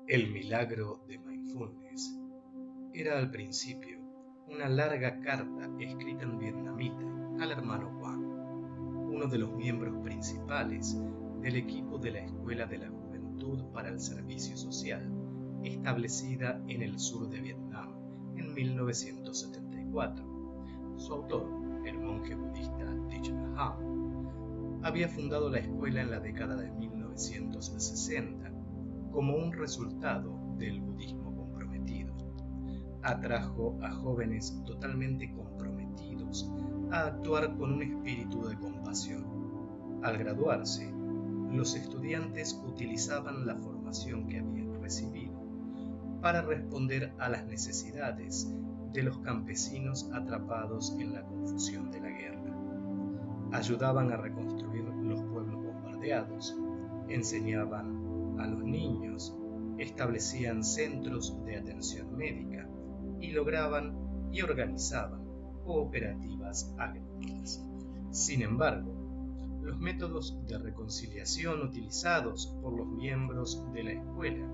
El milagro de Mindfulness era al principio una larga carta escrita en vietnamita al hermano Quang, uno de los miembros principales del equipo de la Escuela de la Juventud para el Servicio Social, establecida en el sur de Vietnam en 1974. Su autor, el monje budista Thich Nhat Hanh, había fundado la escuela en la década de 1960 como un resultado del budismo comprometido. Atrajo a jóvenes totalmente comprometidos a actuar con un espíritu de compasión. Al graduarse, los estudiantes utilizaban la formación que habían recibido para responder a las necesidades de los campesinos atrapados en la confusión de la guerra. Ayudaban a reconstruir los pueblos bombardeados, enseñaban a los niños, establecían centros de atención médica y lograban y organizaban cooperativas agrícolas. Sin embargo, los métodos de reconciliación utilizados por los miembros de la escuela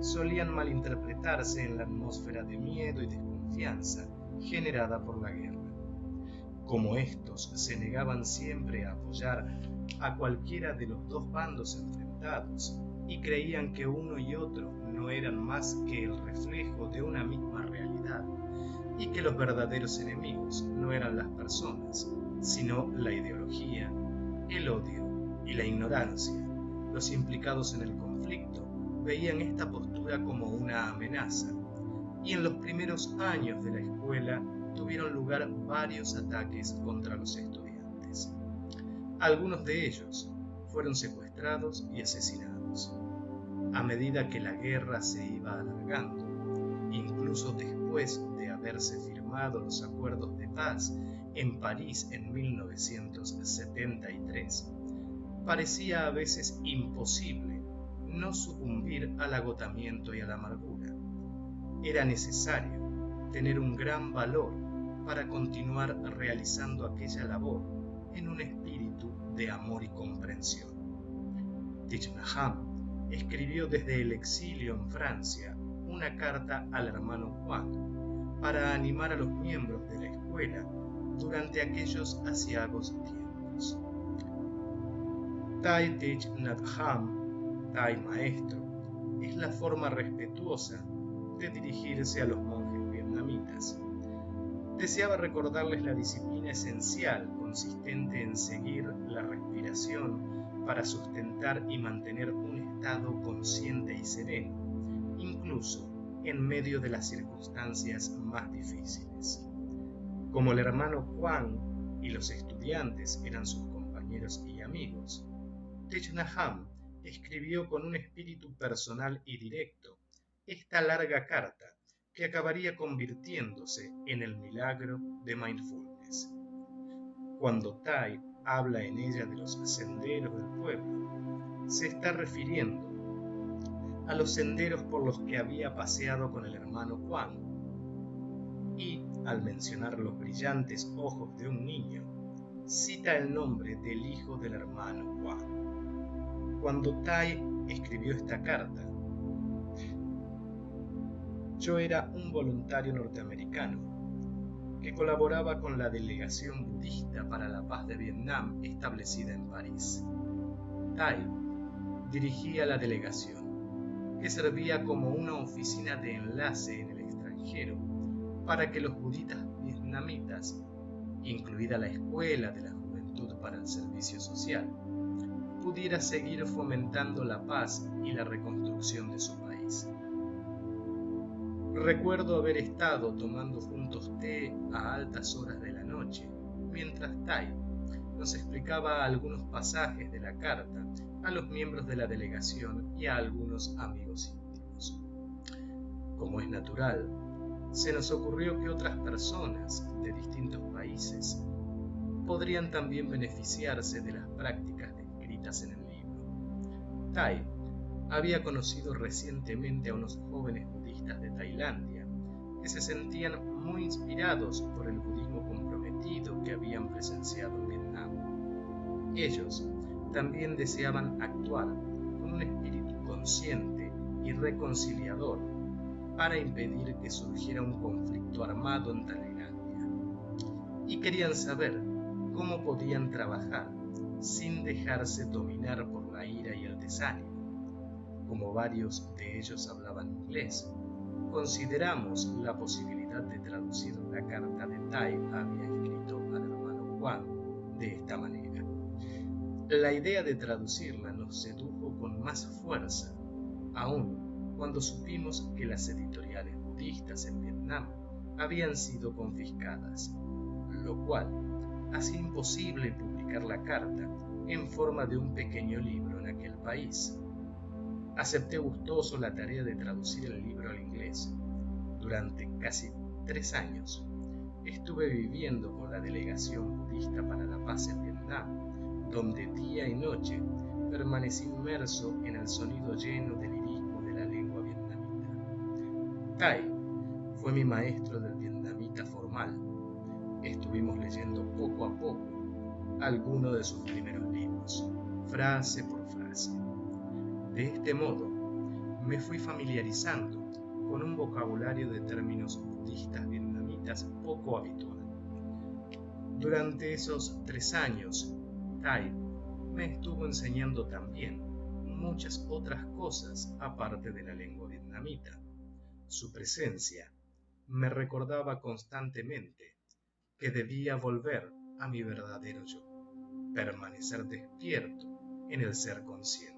solían malinterpretarse en la atmósfera de miedo y desconfianza generada por la guerra. Como estos se negaban siempre a apoyar a cualquiera de los dos bandos enfrentados y creían que uno y otro no eran más que el reflejo de una misma realidad y que los verdaderos enemigos no eran las personas, sino la ideología, el odio y la ignorancia, los implicados en el conflicto veían esta postura como una amenaza, y en los primeros años de la escuela tuvieron lugar varios ataques contra los estudiantes. Algunos de ellos fueron secuestrados y asesinados. A medida que la guerra se iba alargando, incluso después de haberse firmado los acuerdos de paz en París en 1973, parecía a veces imposible no sucumbir al agotamiento y a la amargura. Era necesario tener un gran valor para continuar realizando aquella labor en un espíritu de amor y comprensión. Thich Nhat Hanh escribió desde el exilio en Francia una carta al hermano Quang para animar a los miembros de la escuela durante aquellos aciagos tiempos. Thich Nhat Hanh, Thai maestro, es la forma respetuosa de dirigirse a los monjes vietnamitas. Deseaba recordarles la disciplina esencial consistente en seguir la respiración para sustentar y mantener un estado consciente y sereno, incluso en medio de las circunstancias más difíciles. Como el hermano Quang y los estudiantes eran sus compañeros y amigos, Thich Nhat Hanh escribió con un espíritu personal y directo esta larga carta que acabaría convirtiéndose en el milagro de Mindfulness. Cuando Thai habla en ella de los senderos del pueblo, se está refiriendo a los senderos por los que había paseado con el hermano Quang, y al mencionar los brillantes ojos de un niño, cita el nombre del hijo del hermano Quang. Cuando Thai escribió esta carta, yo era un voluntario norteamericano que colaboraba con la delegación budista para la paz de Vietnam establecida en París. Thai dirigía la delegación, que servía como una oficina de enlace en el extranjero para que los budistas vietnamitas, incluida la Escuela de la Juventud para el Servicio Social, pudiera seguir fomentando la paz y la reconstrucción de su país. Recuerdo haber estado tomando juntos té a altas horas de la noche, mientras Thai nos explicaba algunos pasajes de la carta a los miembros de la delegación y a algunos amigos íntimos. Como es natural, se nos ocurrió que otras personas de distintos países podrían también beneficiarse de las prácticas descritas en el libro. Thai había conocido recientemente a unos jóvenes budistas de Tailandia que se sentían muy inspirados por el budismo comprometido que habían presenciado en Vietnam. Ellos también deseaban actuar con un espíritu consciente y reconciliador para impedir que surgiera un conflicto armado en Tailandia, y querían saber cómo podían trabajar sin dejarse dominar por la ira y el desánimo. Como varios de ellos hablaban inglés, consideramos la posibilidad de traducir la carta de Tai había escrito al hermano Juan de esta manera. La idea de traducirla nos sedujo con más fuerza, aún cuando supimos que las editoriales budistas en Vietnam habían sido confiscadas, lo cual hacía imposible publicar la carta en forma de un pequeño libro en aquel país. Acepté gustoso la tarea de traducir el libro al inglés. Durante casi 3 años estuve viviendo con la delegación budista para la paz en Vietnam, donde día y noche permanecí inmerso en el sonido lleno de lirismo de la lengua vietnamita. Tai fue mi maestro del vietnamita formal. Estuvimos leyendo poco a poco algunos de sus primeros libros, frase por frase. De este modo, me fui familiarizando con un vocabulario de términos budistas vietnamitas poco habitual. Durante esos 3 años, Tai me estuvo enseñando también muchas otras cosas aparte de la lengua vietnamita. Su presencia me recordaba constantemente que debía volver a mi verdadero yo, permanecer despierto en el ser consciente.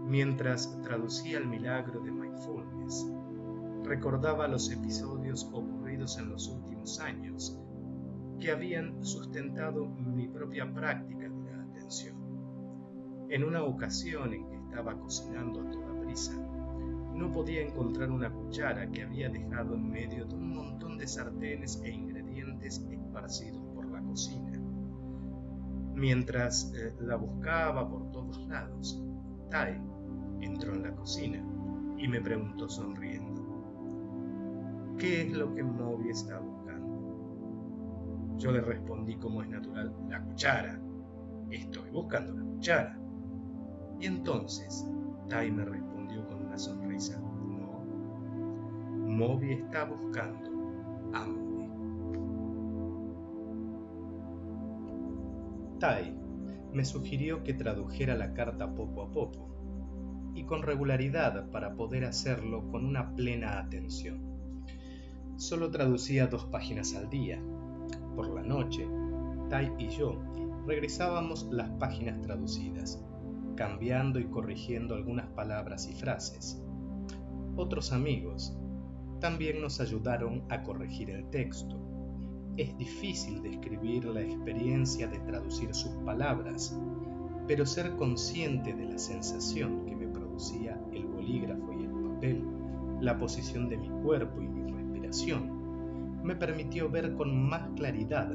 Mientras traducía el milagro de Mindfulness, recordaba los episodios ocurridos en los últimos años que habían sustentado mi propia práctica de la atención. En una ocasión en que estaba cocinando a toda prisa, no podía encontrar una cuchara que había dejado en medio de un montón de sartenes e ingredientes esparcidos por la cocina. Mientras la buscaba por todos lados, Tai entró en la cocina y me preguntó sonriendo: ¿qué es lo que Moby está buscando? Yo le respondí como es natural: la cuchara. Estoy buscando la cuchara. Y entonces Tai me respondió con una sonrisa: no, Moby está buscando a Moby. Tai me sugirió que tradujera la carta poco a poco y con regularidad para poder hacerlo con una plena atención. Solo traducía 2 páginas al día. Por la noche, Tai y yo regresábamos las páginas traducidas, cambiando y corrigiendo algunas palabras y frases. Otros amigos también nos ayudaron a corregir el texto. Es difícil describir la experiencia de traducir sus palabras, pero ser consciente de la sensación que me producía el bolígrafo y el papel, la posición de mi cuerpo y mi respiración, me permitió ver con más claridad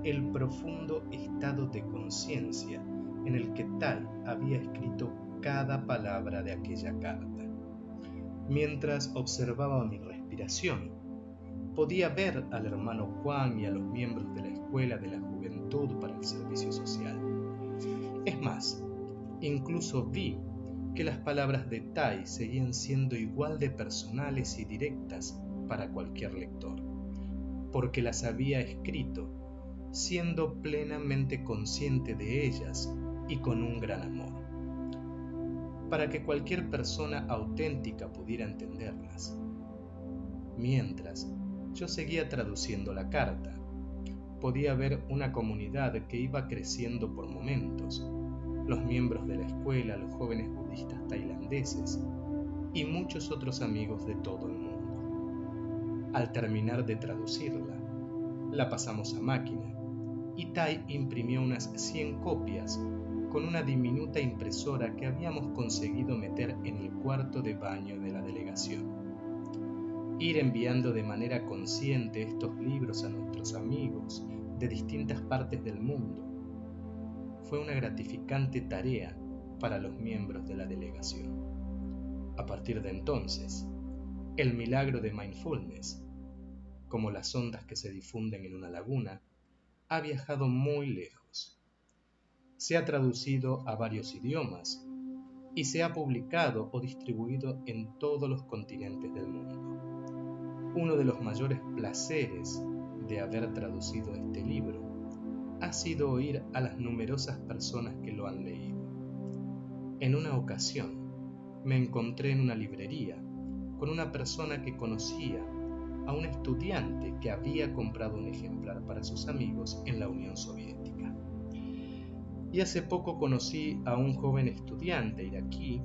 el profundo estado de conciencia en el que Tai había escrito cada palabra de aquella carta. Mientras observaba mi respiración, podía ver al hermano Juan y a los miembros de la Escuela de la Juventud para el Servicio Social. Es más, incluso vi que las palabras de Tai seguían siendo igual de personales y directas para cualquier lector, porque las había escrito siendo plenamente consciente de ellas y con un gran amor, para que cualquier persona auténtica pudiera entenderlas. Mientras yo seguía traduciendo la carta, podía ver una comunidad que iba creciendo por momentos, los miembros de la escuela, los jóvenes budistas tailandeses y muchos otros amigos de todo el mundo. Al terminar de traducirla, la pasamos a máquina y Tai imprimió unas 100 copias con una diminuta impresora que habíamos conseguido meter en el cuarto de baño de la delegación. Ir enviando de manera consciente estos libros a nuestros amigos de distintas partes del mundo fue una gratificante tarea para los miembros de la delegación. A partir de entonces, el milagro de Mindfulness, como las ondas que se difunden en una laguna, ha viajado muy lejos. Se ha traducido a varios idiomas y se ha publicado o distribuido en todos los continentes del mundo. Uno de los mayores placeres de haber traducido este libro ha sido oír a las numerosas personas que lo han leído. En una ocasión me encontré en una librería con una persona que conocía a un estudiante que había comprado un ejemplar para sus amigos en la Unión Soviética. Y hace poco conocí a un joven estudiante iraquí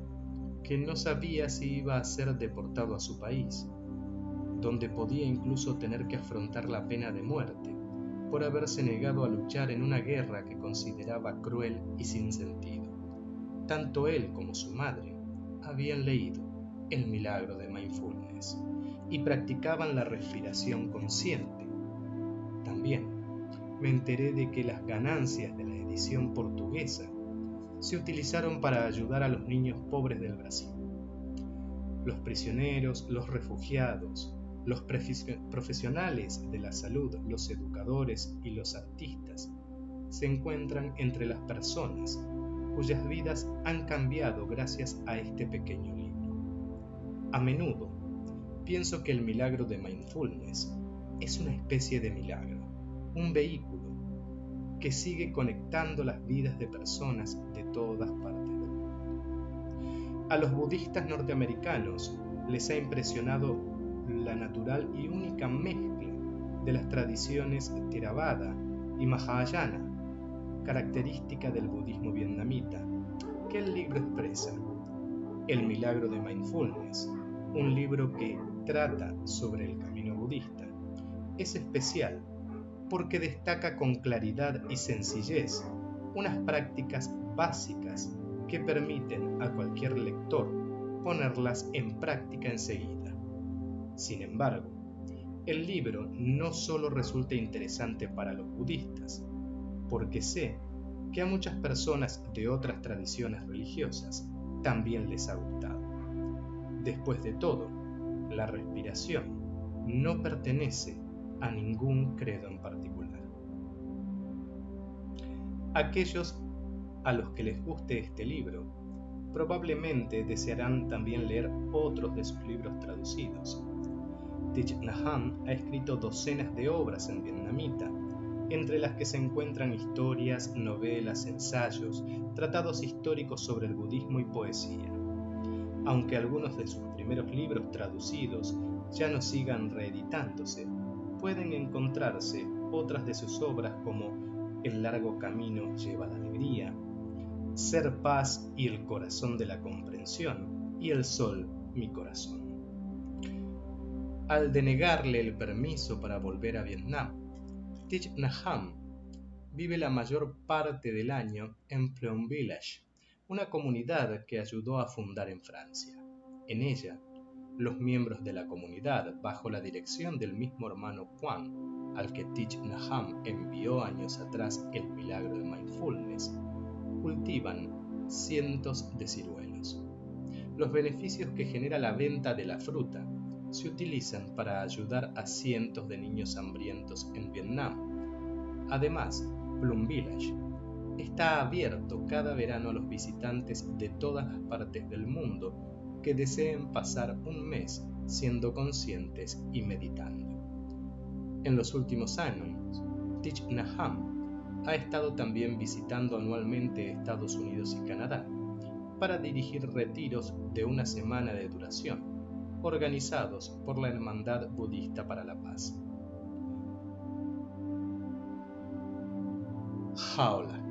que no sabía si iba a ser deportado a su país, donde podía incluso tener que afrontar la pena de muerte por haberse negado a luchar en una guerra que consideraba cruel y sin sentido. Tanto él como su madre habían leído El milagro de Mindfulness y practicaban la respiración consciente. También me enteré de que las ganancias de la edición portuguesa se utilizaron para ayudar a los niños pobres del Brasil. Los prisioneros, los refugiados, los profesionales de la salud, los educadores y los artistas se encuentran entre las personas cuyas vidas han cambiado gracias a este pequeño libro. A menudo pienso que el milagro de Mindfulness es una especie de milagro, un vehículo que sigue conectando las vidas de personas de todas partes del mundo. A los budistas norteamericanos les ha impresionado la natural y única mezcla de las tradiciones Theravada y Mahayana, característica del budismo vietnamita, que el libro expresa. El milagro de Mindfulness, un libro que trata sobre el camino budista, es especial porque destaca con claridad y sencillez unas prácticas básicas que permiten a cualquier lector ponerlas en práctica enseguida. Sin embargo, el libro no solo resulta interesante para los budistas, porque sé que a muchas personas de otras tradiciones religiosas también les ha gustado. Después de todo, la respiración no pertenece a ningún credo en particular. Aquellos a los que les guste este libro probablemente desearán también leer otros de sus libros traducidos. Thich Nhat Hanh ha escrito docenas de obras en vietnamita, entre las que se encuentran historias, novelas, ensayos, tratados históricos sobre el budismo y poesía. Aunque algunos de sus primeros libros traducidos ya no sigan reeditándose, pueden encontrarse otras de sus obras como El largo camino lleva la alegría, Ser paz y el corazón de la comprensión y El sol, mi corazón. Al denegarle el permiso para volver a Vietnam, Thich Nhat Hanh vive la mayor parte del año en Plum Village, una comunidad que ayudó a fundar en Francia. En ella, los miembros de la comunidad, bajo la dirección del mismo hermano Quang, al que Thich Nhat Hanh envió años atrás el milagro de Mindfulness, cultivan cientos de ciruelos. Los beneficios que genera la venta de la fruta se utilizan para ayudar a cientos de niños hambrientos en Vietnam. Además, Plum Village está abierto cada verano a los visitantes de todas las partes del mundo que deseen pasar un mes siendo conscientes y meditando. En los últimos años, Thich Nhat Hanh ha estado también visitando anualmente Estados Unidos y Canadá para dirigir retiros de una semana de duración, organizados por la Hermandad Budista para la Paz. Jaula.